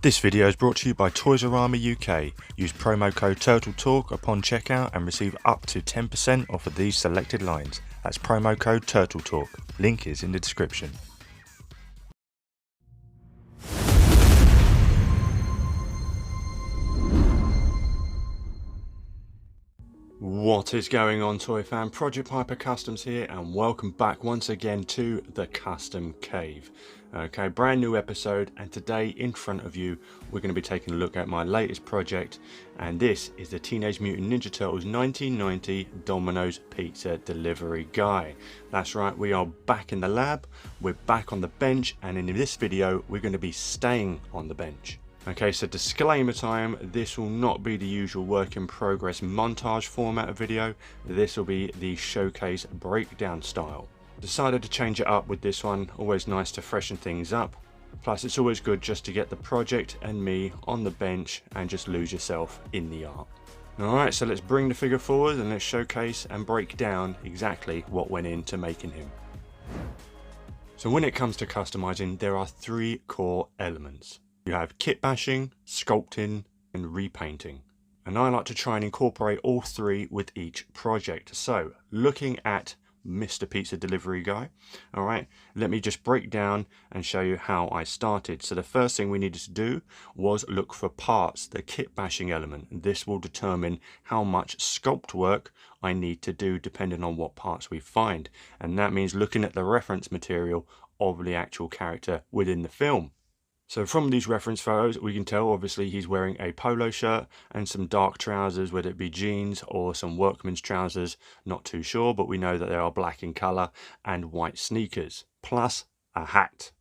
This video is brought to you by Toys-R-Us UK. Use promo code TURTLETALK upon checkout and receive up to 10% off of these selected lines. That's promo code TURTLETALK. Link is in the description. What is going on, toy fan? Project Piper Customs here, and welcome back once again to the Custom Cave. Okay, brand new episode, and today in front of you we're going to be taking a look at my latest project, and this is the Teenage Mutant Ninja Turtles 1990 Domino's Pizza Delivery Guy. That's right, we are back in the lab, we're back on the bench, and in this video we're going to be staying on the bench. Okay, so disclaimer time, this will not be the usual work in progress montage format of video. This will be the showcase breakdown style. Decided to change it up with this one, always nice to freshen things up. Plus it's always good just to get the project and me on the bench and just lose yourself in the art. Alright, so let's bring the figure forward and let's showcase and break down exactly what went into making him. So when it comes to customizing, there are three core elements. You have kit bashing, sculpting, and repainting. And I like to try and incorporate all three with each project. So looking at Mr. Pizza Delivery Guy, all right, let me just break down and show you how I started. So the first thing we needed to do was look for parts, the kit bashing element. This will determine how much sculpt work I need to do depending on what parts we find. And that means looking at the reference material of the actual character within the film. So from these reference photos, we can tell obviously he's wearing a polo shirt and some dark trousers, whether it be jeans or some workman's trousers, not too sure, but we know that they are black in colour, and white sneakers, plus a hat.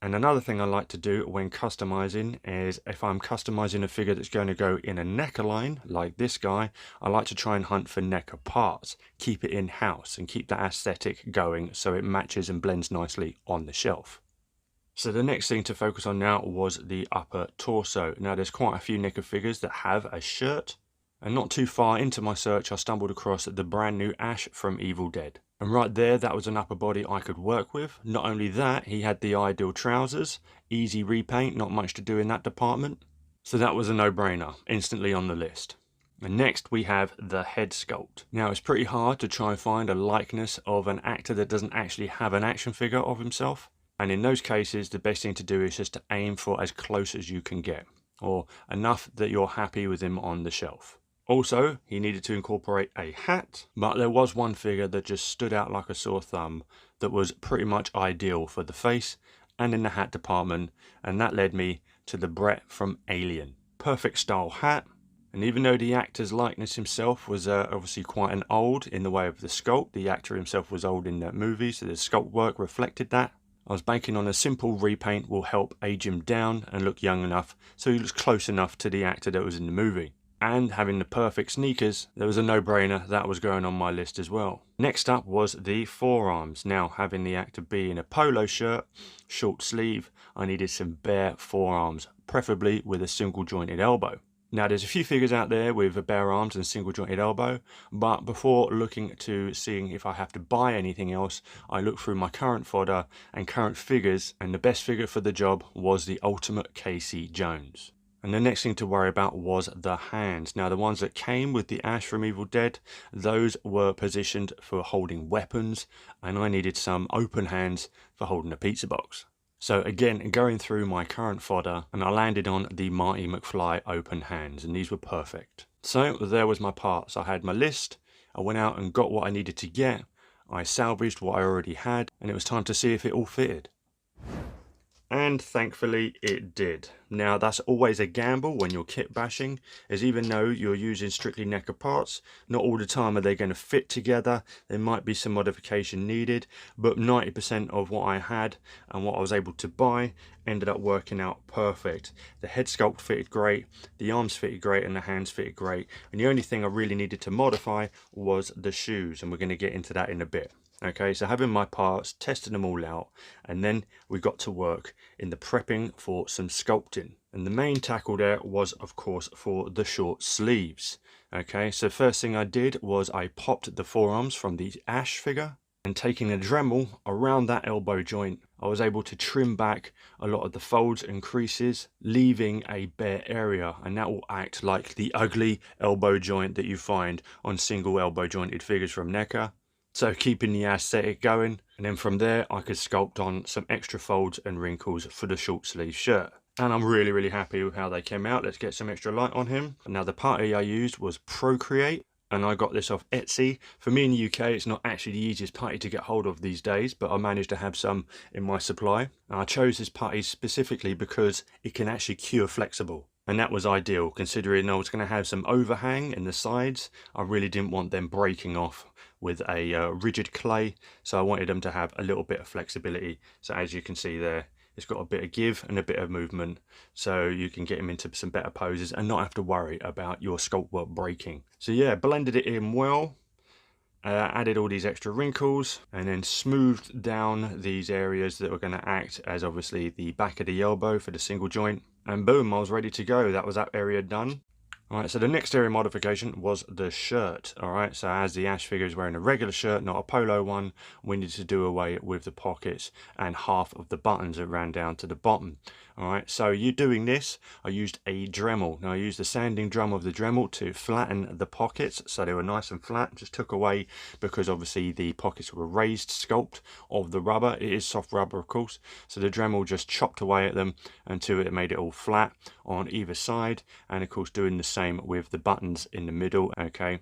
And another thing I like to do when customizing is if I'm customizing a figure that's going to go in a neckline, like this guy, I like to try and hunt for necker parts, keep it in-house and keep that aesthetic going so it matches and blends nicely on the shelf. So the next thing to focus on now was the upper torso. Now there's quite a few necker figures that have a shirt, and not too far into my search I stumbled across the brand new Ash from Evil Dead. And right there, that was an upper body I could work with. Not only that, he had the ideal trousers, easy repaint, not much to do in that department. So that was a no-brainer, instantly on the list. And next we have the head sculpt. Now it's pretty hard to try and find a likeness of an actor that doesn't actually have an action figure of himself. And in those cases, the best thing to do is just to aim for as close as you can get, or enough that you're happy with him on the shelf. Also, he needed to incorporate a hat, but there was one figure that just stood out like a sore thumb that was pretty much ideal for the face and in the hat department, and that led me to the Brett from Alien. Perfect style hat, and even though the actor's likeness himself was obviously quite an old in the way of the sculpt, the actor himself was old in that movie, so the sculpt work reflected that. I was banking on a simple repaint will help age him down and look young enough so he looks close enough to the actor that was in the movie. And having the perfect sneakers, there was a no-brainer that was going on my list as well. Next up was the forearms. Now having the actor be in a polo shirt, short sleeve, I needed some bare forearms, preferably with a single jointed elbow. Now there's a few figures out there with bare arms and single jointed elbow, but before looking to seeing if I have to buy anything else, I looked through my current fodder and current figures, and the best figure for the job was the Ultimate Casey Jones. And the next thing to worry about was the hands. Now the ones that came with the Ash from Evil Dead, those were positioned for holding weapons, and I needed some open hands for holding a pizza box. So again, going through my current fodder, and I landed on the Marty McFly open hands, and these were perfect. So there was my parts. I had my list, I went out and got what I needed to get, I salvaged what I already had, and it was time to see if it all fitted. And thankfully it did. Now that's always a gamble when you're kit bashing, as even though you're using strictly necker parts, not all the time are they going to fit together. There might be some modification needed, but 90% of what I had and what I was able to buy ended up working out perfect. The head sculpt fitted great, the arms fitted great, and the hands fitted great. And the only thing I really needed to modify was the shoes, and we're going to get into that in a bit. Okay, so having my parts, testing them all out, and then we got to work in the prepping for some sculpting. And the main tackle there was, of course, for the short sleeves. Okay, so first thing I did was I popped the forearms from the Ash figure, and taking a Dremel around that elbow joint, I was able to trim back a lot of the folds and creases, leaving a bare area, and that will act like the ugly elbow joint that you find on single elbow jointed figures from NECA. So keeping the aesthetic going, and then from there I could sculpt on some extra folds and wrinkles for the short sleeve shirt. And I'm really happy with how they came out. Let's get some extra light on him. Now the putty I used was Procreate, and I got this off Etsy. For me in the UK, it's not actually the easiest putty to get hold of these days, but I managed to have some in my supply. And I chose this putty specifically because it can actually cure flexible. And that was ideal, considering I was going to have some overhang in the sides. I really didn't want them breaking off with a rigid clay, so I wanted them to have a little bit of flexibility. So as you can see there, it's got a bit of give and a bit of movement, so you can get them into some better poses and not have to worry about your sculpt work breaking. So yeah, blended it in well, added all these extra wrinkles, and then smoothed down these areas that were going to act as obviously the back of the elbow for the single joint. And boom, I was ready to go. That was that area done. Alright, so the next area modification was the shirt. Alright, so as the Ash figure is wearing a regular shirt, not a polo one, we needed to do away with the pockets and half of the buttons that ran down to the bottom. Alright, so you doing this, I used a Dremel. Now I used the sanding drum of the Dremel to flatten the pockets so they were nice and flat. Just took away, because obviously the pockets were raised sculpt of the rubber. It is soft rubber, of course, so the Dremel just chopped away at them until it made it all flat on either side, and of course doing the same with the buttons in the middle. Okay,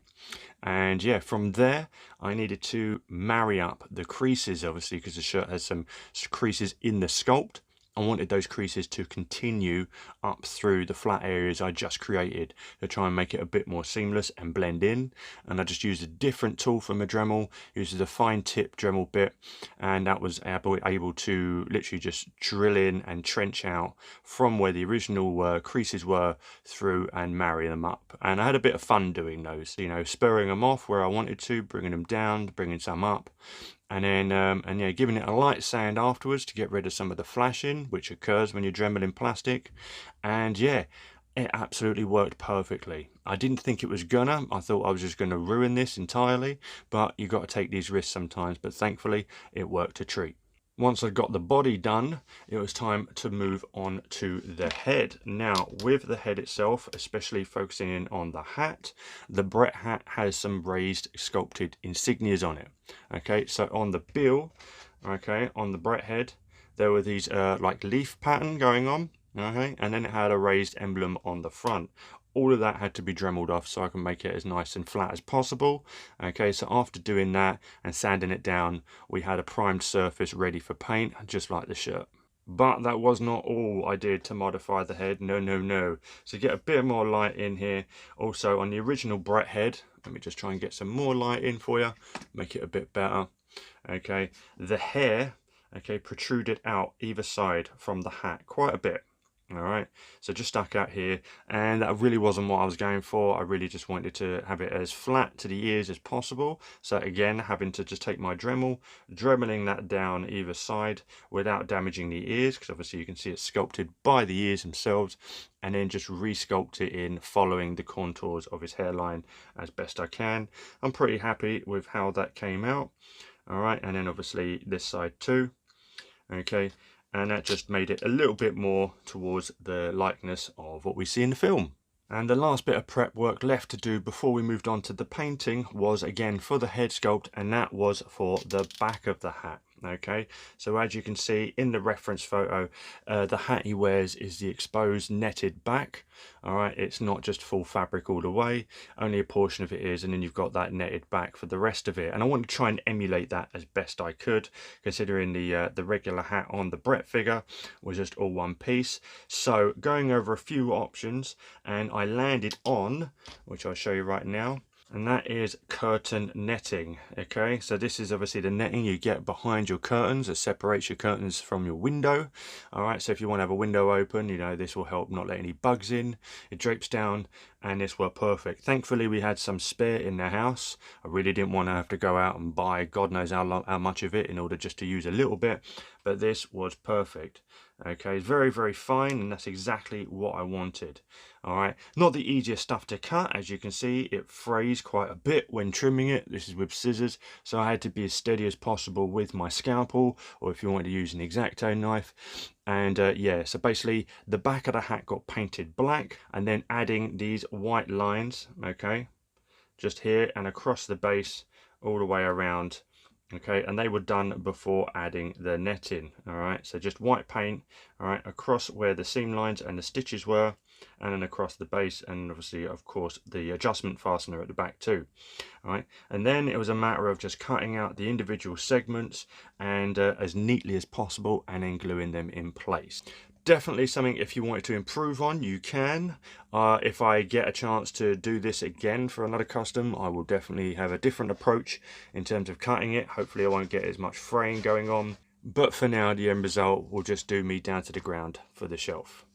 and yeah, from there I needed to marry up the creases, obviously, because the shirt has some creases in the sculpt. I wanted those creases to continue up through the flat areas I just created to try and make it a bit more seamless and blend in. And I just used a different tool from a Dremel, used a fine tip Dremel bit, and that was able to literally just drill in and trench out from where the original creases were through and marry them up. And I had a bit of fun doing those, you know, spurring them off where I wanted to, bringing them down, bringing some up. And then, yeah, giving it a light sand afterwards to get rid of some of the flashing, which occurs when you're dremeling plastic. And yeah, it absolutely worked perfectly. I didn't think it was gonna. I thought I was just gonna ruin this entirely, but you got to take these risks sometimes. But thankfully, it worked a treat. Once I got the body done, it was time to move on to the head. Now, with the head itself, especially focusing in on the hat, the Brett hat has some raised sculpted insignias on it. Okay, so on the bill, okay, on the Brett head, there were these like leaf pattern going on, okay, and then it had a raised emblem on the front. All of that had to be dremeled off so I can make it as nice and flat as possible. Okay, so after doing that and sanding it down, we had a primed surface ready for paint, just like the shirt. But that was not all I did to modify the head. No. So get a bit more light in here. Also on the original Brett head, let me just try and get some more light in for you, make it a bit better. Okay, the hair, okay, protruded out either side from the hat quite a bit. All right, so just stuck out here, and that really wasn't what I was going for. I really just wanted to have it as flat to the ears as possible. So again, having to just take my Dremel, dremeling that down either side without damaging the ears, because obviously you can see it's sculpted by the ears themselves, and then just re-sculpt it in following the contours of his hairline as best I can. I'm pretty happy with how that came out. All right, and then obviously this side too. Okay, and that just made it a little bit more towards the likeness of what we see in the film. And the last bit of prep work left to do before we moved on to the painting was again for the head sculpt, and that was for the back of the hat. Okay, so as you can see in the reference photo, the hat he wears is the exposed netted back. All right, it's not just full fabric all the way, only a portion of it is, and then you've got that netted back for the rest of it. And I want to try and emulate that as best I could, considering the regular hat on the Brett figure was just all one piece. So going over a few options, and I landed on, which I'll show you right now, and that is curtain netting. Okay, so this is obviously the netting you get behind your curtains that separates your curtains from your window. All right, so if you want to have a window open, you know, this will help not let any bugs in. It drapes down, and this worked perfect. Thankfully we had some spare in the house. I really didn't want to have to go out and buy God knows how much of it in order just to use a little bit, but this was perfect. Okay, it's very, very fine, and that's exactly what I wanted. All right, not the easiest stuff to cut. As you can see, it frays quite a bit when trimming it. This is with scissors, so I had to be as steady as possible with my scalpel, or if you want to use an X-Acto knife. And yeah, so basically the back of the hat got painted black, and then adding these white lines, okay, just here and across the base all the way around. Okay, and they were done before adding the netting. All right, so just white paint, all right, across where the seam lines and the stitches were, and then across the base, and obviously, of course, the adjustment fastener at the back too. All right, and then it was a matter of just cutting out the individual segments and as neatly as possible, and then gluing them in place. Definitely something, if you wanted to improve on, you can. If I get a chance to do this again for another custom, I will definitely have a different approach in terms of cutting it. Hopefully I won't get as much fraying going on, but for now the end result will just do me down to the ground for the shelf.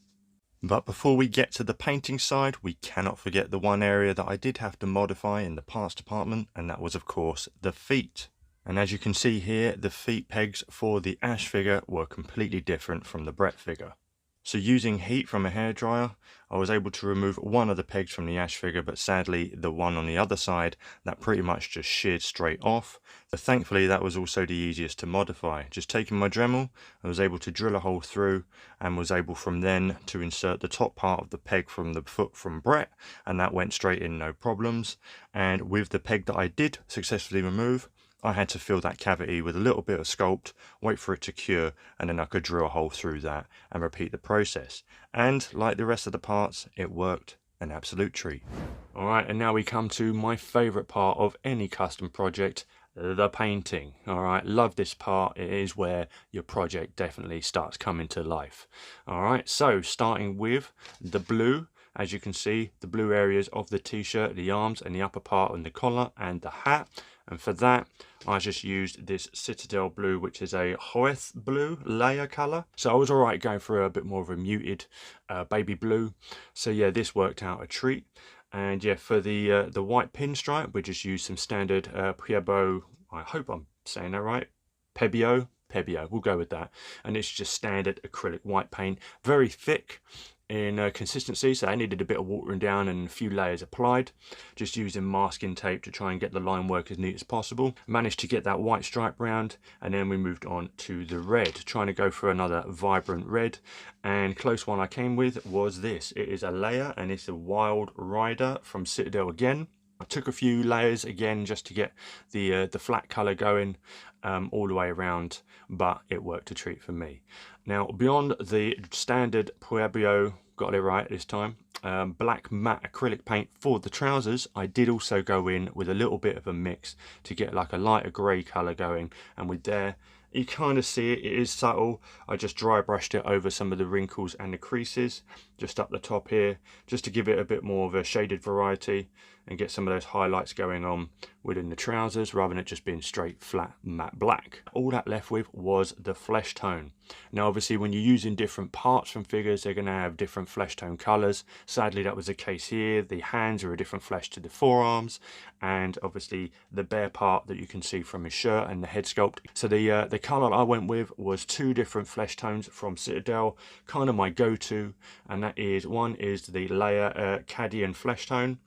But before we get to the painting side, we cannot forget the one area that I did have to modify in the parts department, and that was of course the feet. And as you can see here, the feet pegs for the Ash figure were completely different from the Brett figure. So using heat from a hairdryer, I was able to remove one of the pegs from the Ash figure, but sadly the one on the other side, that pretty much just sheared straight off. But thankfully that was also the easiest to modify. Just taking my Dremel, I was able to drill a hole through and was able from then to insert the top part of the peg from the foot from Brett, and that went straight in no problems. And with the peg that I did successfully remove, I had to fill that cavity with a little bit of sculpt, wait for it to cure, and then I could drill a hole through that and repeat the process. And like the rest of the parts, it worked an absolute treat. Alright, and now we come to my favourite part of any custom project, the painting. Alright, love this part. It is where your project definitely starts coming to life. Alright, so starting with the blue. As you can see, the blue areas of the t-shirt, the arms and the upper part and the collar and the hat. And for that, I just used this Citadel blue, which is a Hoeth blue layer color. So I was all right going for a bit more of a muted baby blue. So yeah, this worked out a treat. And yeah, for the white pinstripe, we just used some standard Pueblo, I hope I'm saying that right, Pebeo, we'll go with that. And it's just standard acrylic white paint, very thick in consistency, so I needed a bit of watering down and a few layers applied, just using masking tape to try and get the line work as neat as possible. Managed to get that white stripe round, and then we moved on to the red, trying to go for another vibrant red. And close one I came with was this. It is a layer, and it's a Wild Rider from Citadel again. I took a few layers again just to get the flat color going all the way around, but it worked a treat for me. Now, beyond the standard Pueblo, got it right this time, black matte acrylic paint for the trousers, I did also go in with a little bit of a mix to get like a lighter grey color going, and with there, you kind of see it, it is subtle. I just dry brushed it over some of the wrinkles and the creases, just up the top here, just to give it a bit more of a shaded variety and get some of those highlights going on within the trousers rather than it just being straight flat matte black. All that left with was the flesh tone. Now obviously when you're using different parts from figures, they're going to have different flesh tone colors. Sadly that was the case here. The hands are a different flesh to the forearms, and obviously the bare part that you can see from his shirt and the head sculpt. So the color I went with was two different flesh tones from Citadel, kind of my go-to, and that is, one is the layer Cadian flesh tone,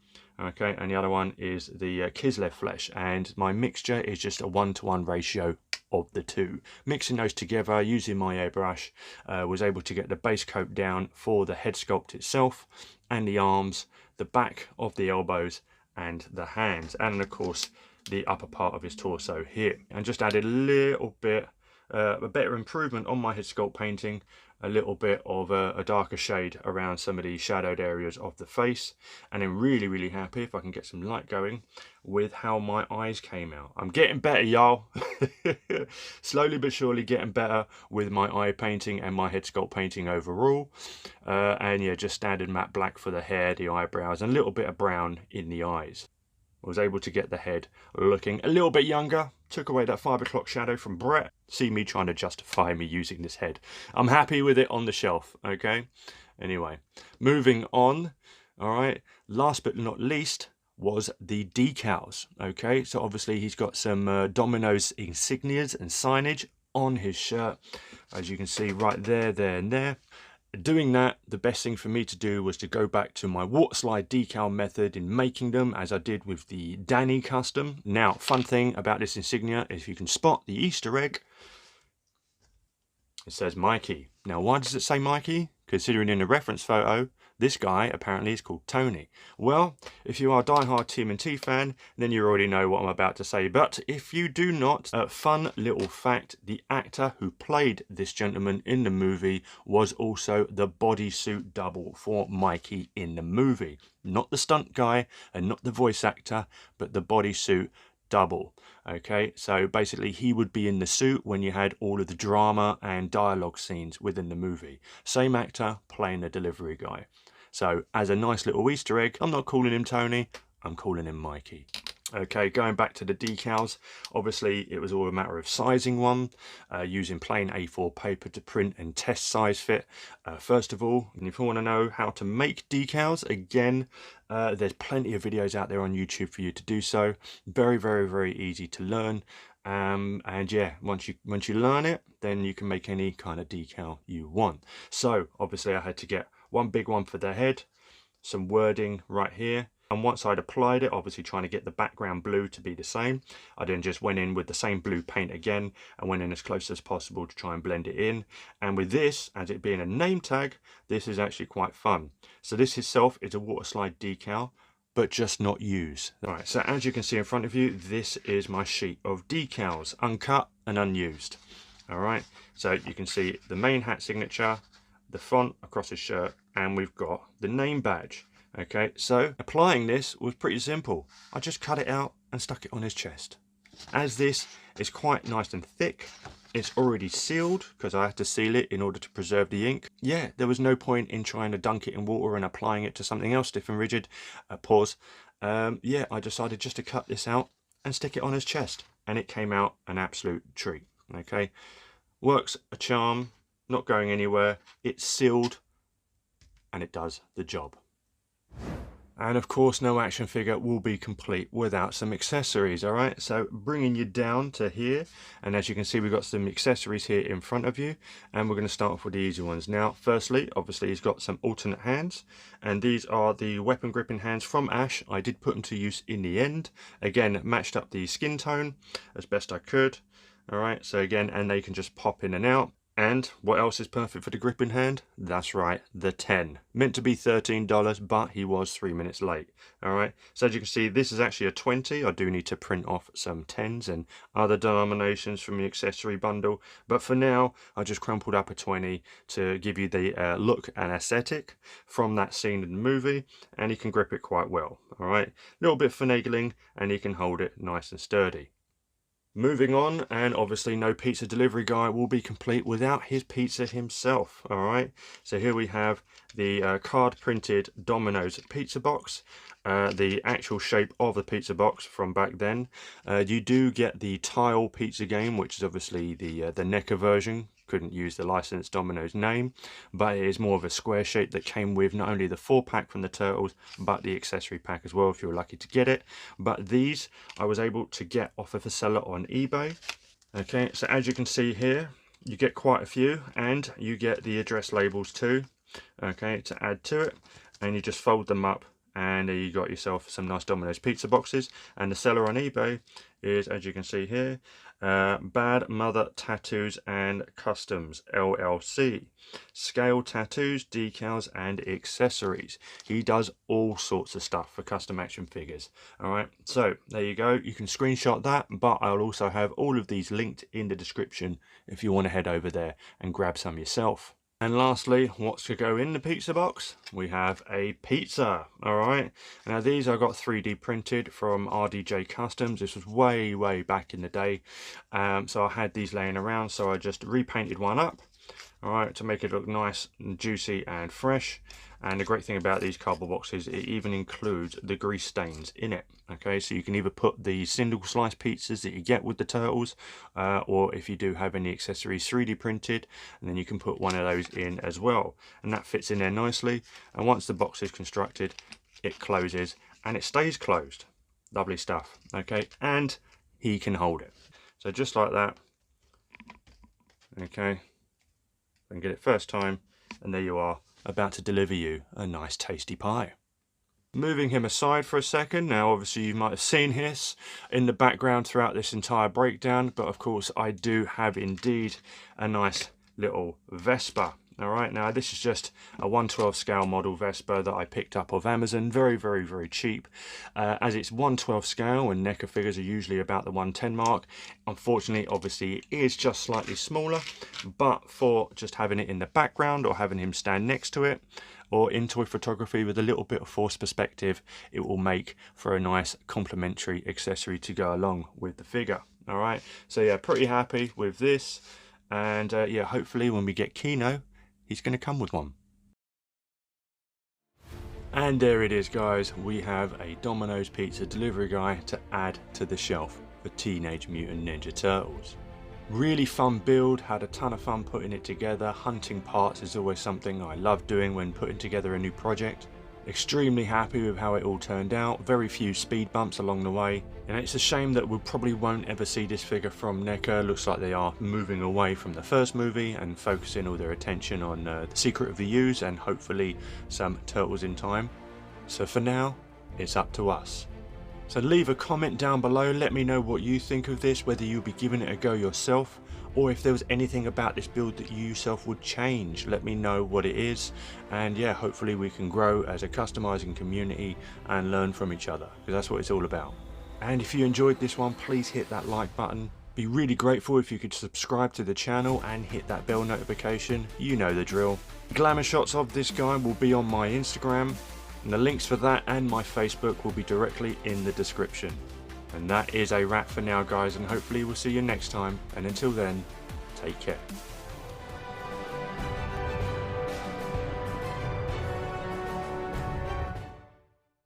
okay, and the other one is the Kislev flesh, and my mixture is just a 1-to-1 ratio of the two. Mixing those together using my airbrush, was able to get the base coat down for the head sculpt itself and the arms, the back of the elbows and the hands, and of course the upper part of his torso here, and just added a little bit a better improvement on my head sculpt painting, a little bit of a darker shade around some of the shadowed areas of the face, and I'm really happy, if I can get some light going, with how my eyes came out. I'm getting better, y'all. Slowly but surely getting better with my eye painting and my head sculpt painting overall. And yeah, just standard matte black for the hair, the eyebrows, and a little bit of brown in the eyes. I was able to get the head looking a little bit younger, took away that 5 o'clock shadow from Brett. See me trying to justify me using this head. I'm happy with it on the shelf, okay? Anyway, moving on, all right, last but not least was the decals, okay? So obviously he's got some Domino's insignias and signage on his shirt, as you can see right there, there and there. Doing that, the best thing for me to do was to go back to my water slide decal method in making them, as I did with the Danny custom. Now, fun thing about this insignia is you can spot the Easter egg. It says Mikey. Now, why does it say Mikey? Considering in the reference photo, this guy apparently is called Tony. Well, if you are a diehard TMNT fan, then you already know what I'm about to say. But if you do not, fun little fact, the actor who played this gentleman in the movie was also the bodysuit double for Mikey in the movie. Not the stunt guy and not the voice actor, but the bodysuit double. Okay, so basically he would be in the suit when you had all of the drama and dialogue scenes within the movie. Same actor playing the delivery guy. So as a nice little Easter egg, I'm not calling him Tony, I'm calling him Mikey. Okay, going back to the decals, obviously it was all a matter of sizing one, using plain A4 paper to print and test size fit. First of all, if you want to know how to make decals, again, there's plenty of videos out there on YouTube for you to do so. Very, very, very easy to learn. And yeah, once you learn it, then you can make any kind of decal you want. So obviously I had to get one big one for the head, some wording right here. And once I'd applied it, obviously trying to get the background blue to be the same, I then just went in with the same blue paint again and went in as close as possible to try and blend it in. And with this, as it being a name tag, this is actually quite fun. So this itself is a water slide decal, but just not used. All right, so as you can see in front of you, this is my sheet of decals, uncut and unused. All right, so you can see the main hat signature, the font across his shirt, and we've got the name badge. Okay, so applying this was pretty simple. I just cut it out and stuck it on his chest. As this is quite nice and thick, it's already sealed because I had to seal it in order to preserve the ink. Yeah, there was no point in trying to dunk it in water and applying it to something else stiff and rigid. Pause. Yeah, I decided just to cut this out and stick it on his chest, and it came out an absolute treat. Okay, works a charm, not going anywhere. It's sealed and it does the job. And of course, no action figure will be complete without some accessories. All right, so bringing you down to here, and as you can see, we've got some accessories here in front of you, and we're going to start off with the easy ones. Now, firstly, obviously he's got some alternate hands, and these are the weapon gripping hands from Ash. I did put them to use in the end. Again, matched up the skin tone as best I could. All right, so again, and they can just pop in and out. And what else is perfect for the gripping hand? That's right, the 10. Meant to be $13, but he was 3 minutes late. All right, so as you can see, this is actually a 20. I do need to print off some 10s and other denominations from the accessory bundle. But for now, I just crumpled up a 20 to give you the look and aesthetic from that scene in the movie. And you can grip it quite well. All right, a little bit finagling, and you can hold it nice and sturdy. Moving on, and obviously no pizza delivery guy will be complete without his pizza himself. All right, so here we have the card printed Domino's pizza box, the actual shape of the pizza box from back then. You do get the tile pizza game, which is obviously the NECA version. Couldn't use the licensed Domino's name, but it is more of a square shape that came with not only the 4-pack from the Turtles, but the accessory pack as well if you were lucky to get it. But these I was able to get off of a seller on eBay. Okay, so as you can see here, you get quite a few, and you get the address labels too, okay, to add to it, and you just fold them up, and you got yourself some nice Domino's pizza boxes. And the seller on eBay is, as you can see here, Bad Mother Tattoos and Customs LLC. Scale tattoos, decals and accessories. He does all sorts of stuff for custom action figures. All right, so there you go. You can screenshot that, but I'll also have all of these linked in the description if you want to head over there and grab some yourself. And lastly, what's to go in the pizza box? We have a pizza. All right, now these I got 3D printed from RDJ Customs. This was way back in the day, so I had these laying around, so I just repainted one up, all right, to make it look nice and juicy and fresh. And the great thing about these cardboard boxes, it even includes the grease stains in it. Okay, so you can either put the single slice pizzas that you get with the Turtles, or if you do have any accessories 3D printed, and then you can put one of those in as well. And that fits in there nicely. And once the box is constructed, it closes and it stays closed. Lovely stuff. Okay, and he can hold it. So just like that, Okay, and get it first time, and there you are, about to deliver you a nice tasty pie. Moving him aside for a second, now obviously you might have seen this in the background throughout this entire breakdown, but of course I do have indeed a nice little Vespa. Alright, now this is just a 1/12 scale model Vespa that I picked up off Amazon, very cheap. As it's 1/12 scale and NECA figures are usually about the 110 mark, unfortunately obviously it is just slightly smaller, but for just having it in the background or having him stand next to it, or in toy photography with a little bit of forced perspective, it will make for a nice complementary accessory to go along with the figure. Alright, so yeah, pretty happy with this, and yeah, hopefully when we get Kino, he's going to come with one. And there it is, guys, we have a Domino's pizza delivery guy to add to the shelf for Teenage Mutant Ninja Turtles. Really fun build, had a ton of fun putting it together. Hunting parts is always something I love doing when putting together a new project. Extremely happy with how it all turned out, very few speed bumps along the way, and it's a shame that we probably won't ever see this figure from NECA. Looks like they are moving away from the first movie and focusing all their attention on The Secret of the Ooze and hopefully some Turtles in Time. So for now, it's up to us. So leave a comment down below, let me know what you think of this, whether you'll be giving it a go yourself, or if there was anything about this build that you yourself would change. Let me know what it is, and yeah, hopefully we can grow as a customizing community and learn from each other, because that's what it's all about. And if you enjoyed this one, please hit that like button. Be really grateful if you could subscribe to the channel and hit that bell notification. You know the drill. Glamour shots of this guy will be on my Instagram, and the links for that and my Facebook will be directly in the description. And that is a wrap for now, guys, and hopefully we'll see you next time, and until then, take care.